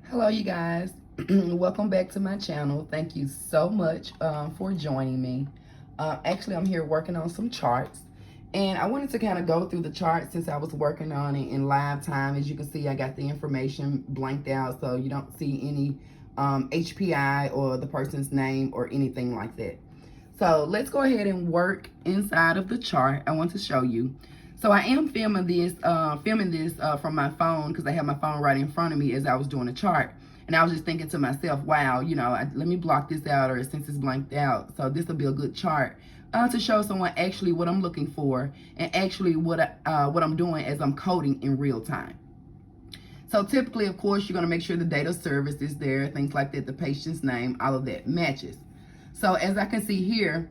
Hello, you guys. Welcome back to my channel. Thank you so much for joining me. Actually, I'm here working on some charts, and I wanted to kind of go through the chart since I was working on it in live time. As you can see, I got the information blanked out, so you don't see any HPI or the person's name or anything like that. So let's go ahead and work inside of the chart. I want to show you. So I am filming this from my phone because I have my phone right in front of me as I was doing the chart. And I was just thinking to myself, wow, let me block this out, or since it's blanked out. So this will be a good chart to show someone actually what I'm looking for and actually what I'm doing as I'm coding in real time. So typically, of course, you're going to make sure the date of service is there, things like that, the patient's name, all of that matches. So as I can see here,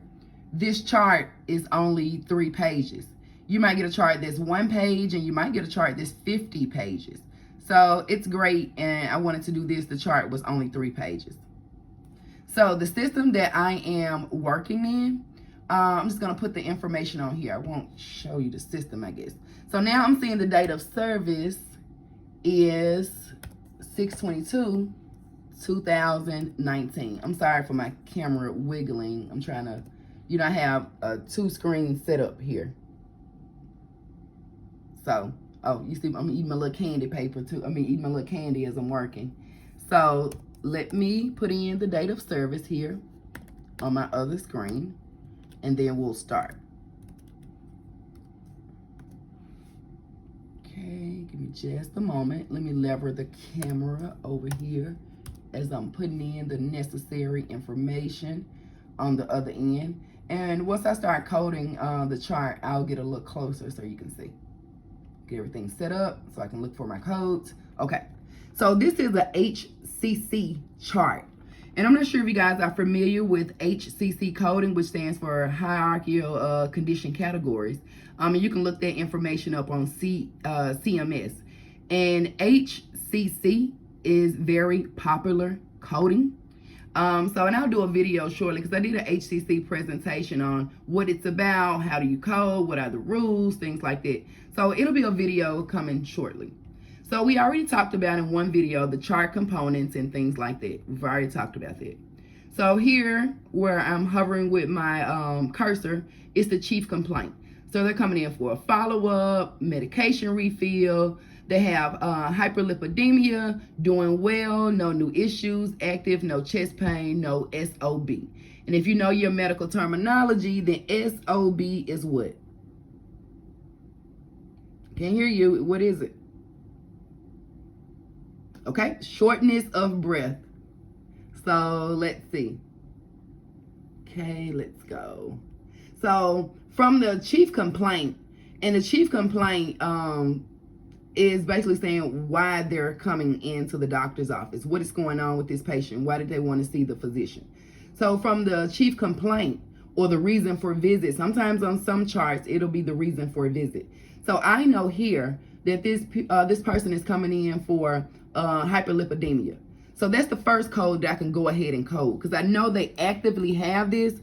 this chart is only 3 pages. You might get a chart that's 1 page, and you might get a chart that's 50 pages. So it's great, and I wanted to do this. The chart was only 3 pages. So the system that I am working in, I'm just going to put the information on here. I won't show you the system, I guess. So now I'm seeing the date of service is 6/22. 2019. I'm sorry for my camera wiggling. I'm trying to, I have a 2-screen setup here. So, you see, I'm eating my little candy paper too. Eating my little candy as I'm working. So, let me put in the date of service here on my other screen, and then we'll start. Okay, give me just a moment. Let me lever the camera over here as I'm putting in the necessary information on the other end. And once I start coding the chart, I'll get a little closer so you can see. Get everything set up so I can look for my codes. Okay, so this is a HCC chart. And I'm not sure if you guys are familiar with HCC Coding, which stands for Hierarchical Condition Categories. And you can look that information up on CMS. And HCC is very popular coding. And I'll do a video shortly because I did an HCC presentation on what it's about, how do you code, what are the rules, things like that. So it'll be a video coming shortly. So we already talked about in one video the chart components and things like that. We've already talked about that. So here where I'm hovering with my cursor is the chief complaint. So they're coming in for a follow-up, medication refill. They have hyperlipidemia, doing well, no new issues, active, no chest pain, no SOB. And if you know your medical terminology, then SOB is what? Can't hear you. What is it? Okay, shortness of breath. So let's see. Okay, let's go. So from the chief complaint, and the chief complaint is basically saying why they're coming into the doctor's office. What is going on with this patient? Why did they want to see the physician? So from the chief complaint or the reason for visit, sometimes on some charts, it'll be the reason for a visit. So I know here that this person is coming in for hyperlipidemia. So that's the first code that I can go ahead and code because I know they actively have this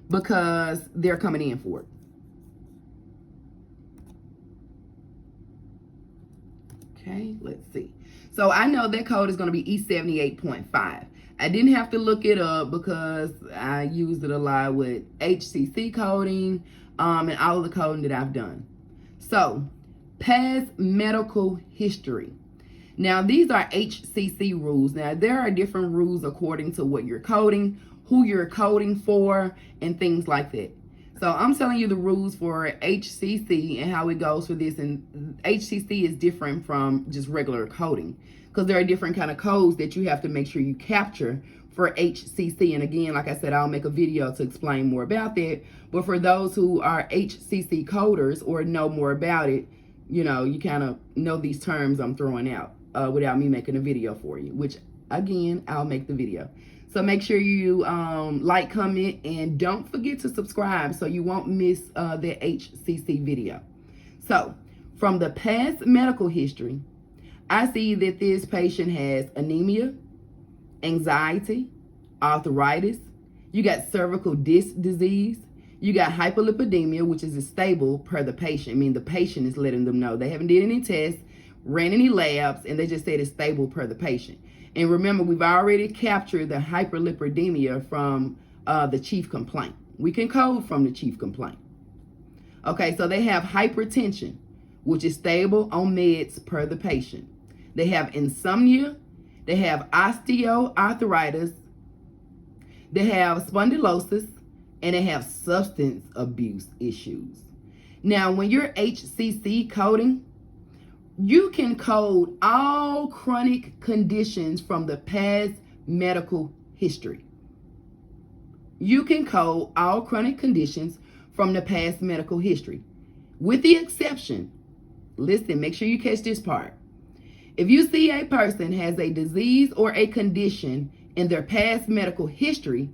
because they're coming in for it. Okay, let's see. So I know that code is going to be E78.5. I didn't have to look it up because I used it a lot with HCC coding and all of the coding that I've done. So, past medical history. Now, these are HCC rules. Now, there are different rules according to what you're coding, who you're coding for, and things like that. So I'm telling you the rules for HCC and how it goes for this. And HCC is different from just regular coding because there are different kind of codes that you have to make sure you capture for HCC. And again, like I said, I'll make a video to explain more about that. But for those who are HCC coders or know more about it, you kind of know these terms I'm throwing out without me making a video for you, which again, I'll make the video. So make sure you like, comment, and don't forget to subscribe so you won't miss the HCC video. So from the past medical history, I see that this patient has anemia, anxiety, arthritis. You got cervical disc disease. You got hyperlipidemia, which is stable per the patient. I mean, the patient is letting them know. They haven't did any tests, ran any labs, and they just said it's stable per the patient. And remember, we've already captured the hyperlipidemia from the chief complaint. We can code from the chief complaint. Okay, so they have hypertension, which is stable on meds per the patient. They have insomnia. They have osteoarthritis. They have spondylosis. And they have substance abuse issues. Now, when you're HCC coding, you can code all chronic conditions from the past medical history. You can code all chronic conditions from the past medical history, with the exception, listen, make sure you catch this part. If you see a person has a disease or a condition in their past medical history,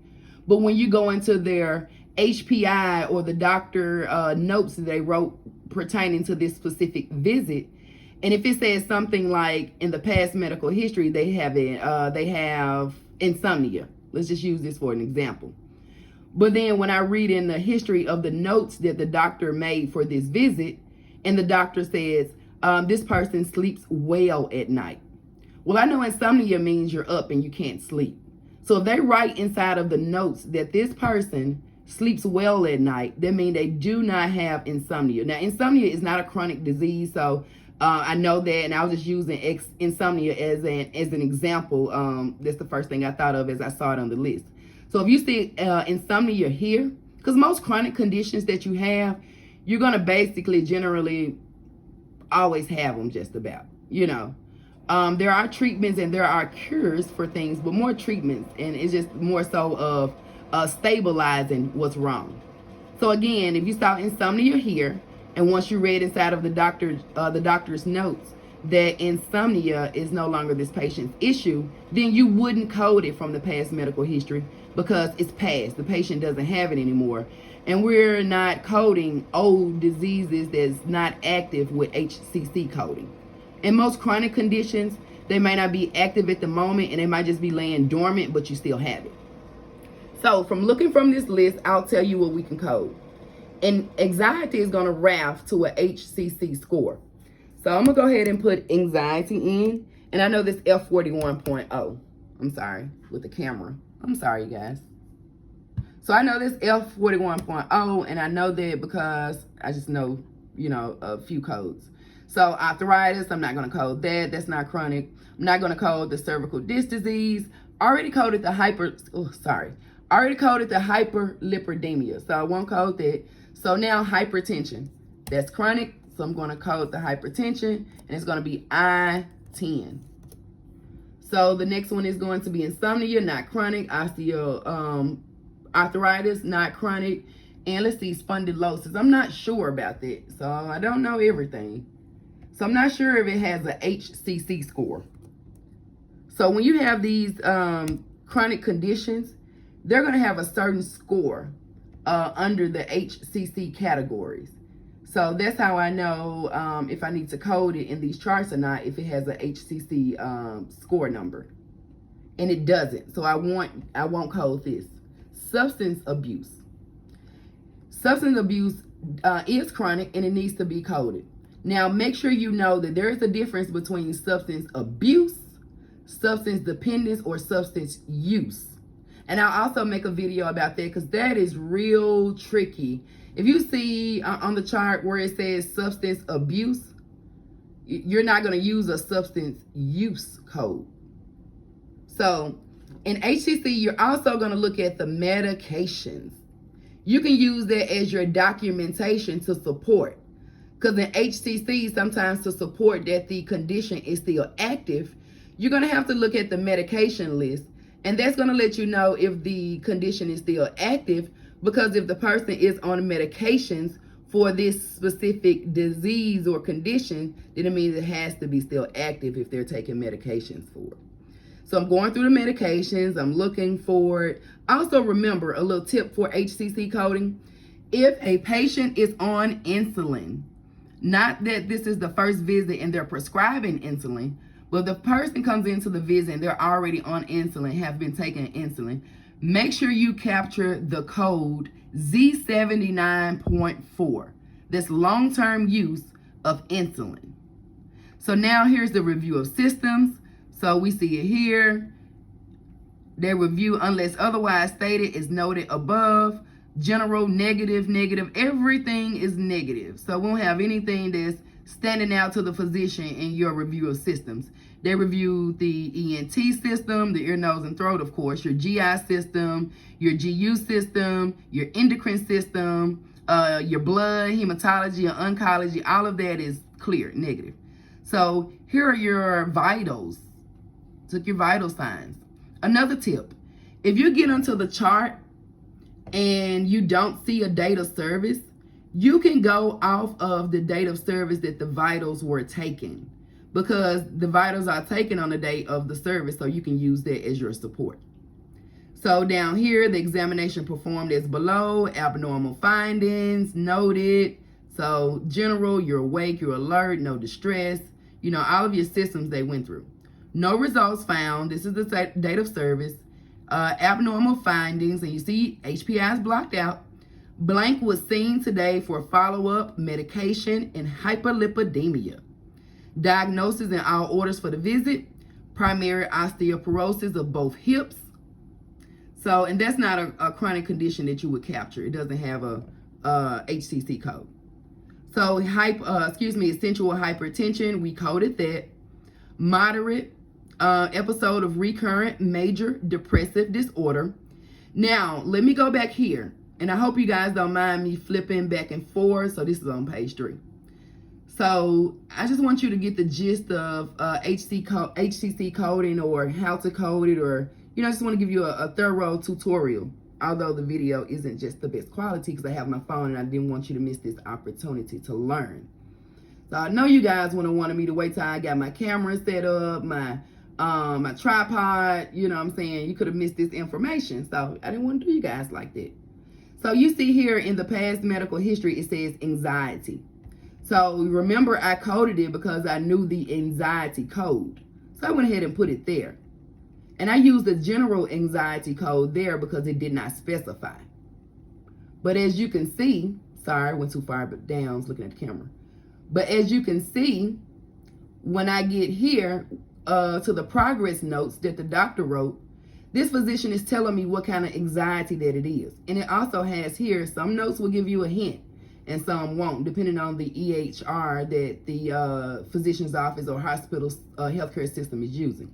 but when you go into their HPI or the doctor notes that they wrote pertaining to this specific visit, and if it says something like in the past medical history they have insomnia, let's just use this for an example. But then when I read in the history of the notes that the doctor made for this visit, and the doctor says this person sleeps well at night. Well, I know insomnia means you're up and you can't sleep. So if they write inside of the notes that this person sleeps well at night, that means they do not have insomnia. Now, insomnia is not a chronic disease, so I know that, and I was just using insomnia as an example. That's the first thing I thought of as I saw it on the list. So if you see insomnia here, because most chronic conditions that you have, you're going to basically generally always have them just about, you know. There are treatments and there are cures for things, but more treatments, and it's just more so of stabilizing what's wrong. So again, if you saw insomnia here, and once you read inside of the doctor's notes that insomnia is no longer this patient's issue, then you wouldn't code it from the past medical history because it's past. The patient doesn't have it anymore. And we're not coding old diseases that's not active with HCC coding. In most chronic conditions, they may not be active at the moment and they might just be laying dormant, but you still have it. So from looking from this list, I'll tell you what we can code. And anxiety is going to RAF to a HCC score. So I'm going to go ahead and put anxiety in. And I know this F41.0. I'm sorry, with the camera. I'm sorry, you guys. So I know this F41.0, and I know that because I just know, you know, a few codes. So arthritis, I'm not going to code that. That's not chronic. I'm not going to code the cervical disc disease. Already coded the already coded the hyperlipidemia. So I won't code that. So now hypertension. That's chronic. So I'm going to code the hypertension, and it's going to be I-10. So the next one is going to be insomnia, not chronic. Arthritis, not chronic. And let's see, spondylosis. I'm not sure about that. So I don't know everything. So I'm not sure if it has a HCC score. So when you have these chronic conditions, they're going to have a certain score under the HCC categories. So that's how I know if I need to code it in these charts or not, if it has a HCC score number. And it doesn't. So I won't code this. Substance abuse. Substance abuse is chronic and it needs to be coded. Now, make sure you know that there is a difference between substance abuse, substance dependence, or substance use. And I'll also make a video about that because that is real tricky. If you see on the chart where it says substance abuse, you're not going to use a substance use code. So in HCC, you're also going to look at the medications. You can use that as your documentation to support. Because in HCC, sometimes to support that the condition is still active, you're going to have to look at the medication list. And that's going to let you know if the condition is still active, because if the person is on medications for this specific disease or condition, then it means it has to be still active if they're taking medications for it. So I'm going through the medications. I'm looking for it. Also remember, a little tip for HCC coding. If a patient is on insulin, not that this is the first visit and they're prescribing insulin, but the person comes into the visit and they're already on insulin, have been taking insulin, make sure you capture the code Z79.4. That's long-term use of insulin. So now here's the review of systems. So we see it here. Their review, unless otherwise stated, is noted above. General, negative, negative. Everything is negative. So we don't have anything that's standing out to the physician in your review of systems. They reviewed the ENT system, the ear, nose, and throat, of course, your GI system, your GU system, your endocrine system, your blood, hematology, and oncology. All of that is clear, negative. So here are your vitals. Took your vital signs. Another tip, if you get onto the chart and you don't see a date of service, you can go off of the date of service that the vitals were taken, because the vitals are taken on the date of the service, so you can use that as your support. So down here, the examination performed as below, abnormal findings noted. So general, you're awake, you're alert, no distress, you know, all of your systems they went through. No results found. This is the date of service. Abnormal findings, and you see HPI is blocked out. Blank was seen today for follow-up medication and hyperlipidemia. Diagnosis and all orders for the visit. Primary osteoporosis of both hips. So, and that's not a chronic condition that you would capture. It doesn't have a HCC code. So, essential hypertension, we coded that. Moderate episode of recurrent major depressive disorder. Now, let me go back here, and I hope you guys don't mind me flipping back and forth. So this is on page 3. So I just want you to get the gist of HCC coding, or how to code it, or, you know, I just want to give you a thorough tutorial, although the video isn't just the best quality because I have my phone and I didn't want you to miss this opportunity to learn. So I know you guys wanted me to wait till I got my camera set up, my tripod, you know what I'm saying? You could have missed this information. So I didn't want to do you guys like that. So you see here in the past medical history, it says anxiety. So remember, I coded it because I knew the anxiety code. So I went ahead and put it there. And I used the general anxiety code there because it did not specify. But as you can see, sorry, I went too far but down, I was looking at the camera. But as you can see, when I get here to the progress notes that the doctor wrote, this physician is telling me what kind of anxiety that it is. And it also has here, some notes will give you a hint and some won't, depending on the EHR that the physician's office or hospital's healthcare system is using.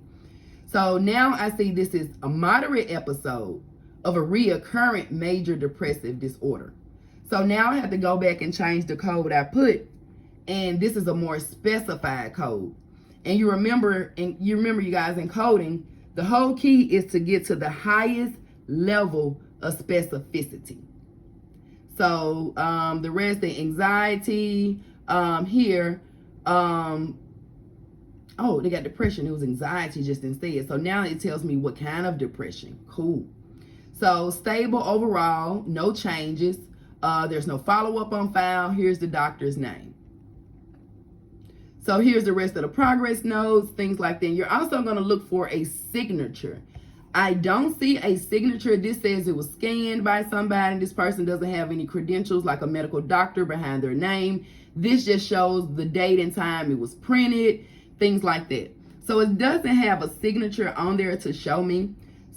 So now I see this is a moderate episode of a recurrent major depressive disorder. So now I have to go back and change the code I put, and this is a more specified code. And you remember you guys, in coding, the whole key is to get to the highest level of specificity. So the rest, the anxiety here, oh, they got depression. It was anxiety just instead. So now it tells me what kind of depression. Cool. So stable overall, no changes. There's no follow-up on file. Here's the doctor's name. So here's the rest of the progress notes, things like that. You're also going to look for a signature. I don't see a signature. This says it was scanned by somebody. This person doesn't have any credentials like a medical doctor behind their name. This just shows the date and time it was printed, things like that. So it doesn't have a signature on there to show me.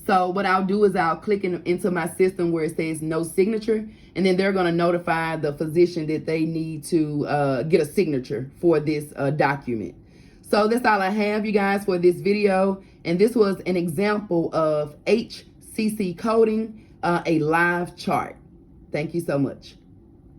So what I'll do is I'll click into my system where it says no signature, and then they're going to notify the physician that they need to get a signature for this document. So that's all I have, you guys, for this video. And this was an example of HCC Coding, a live chart. Thank you so much.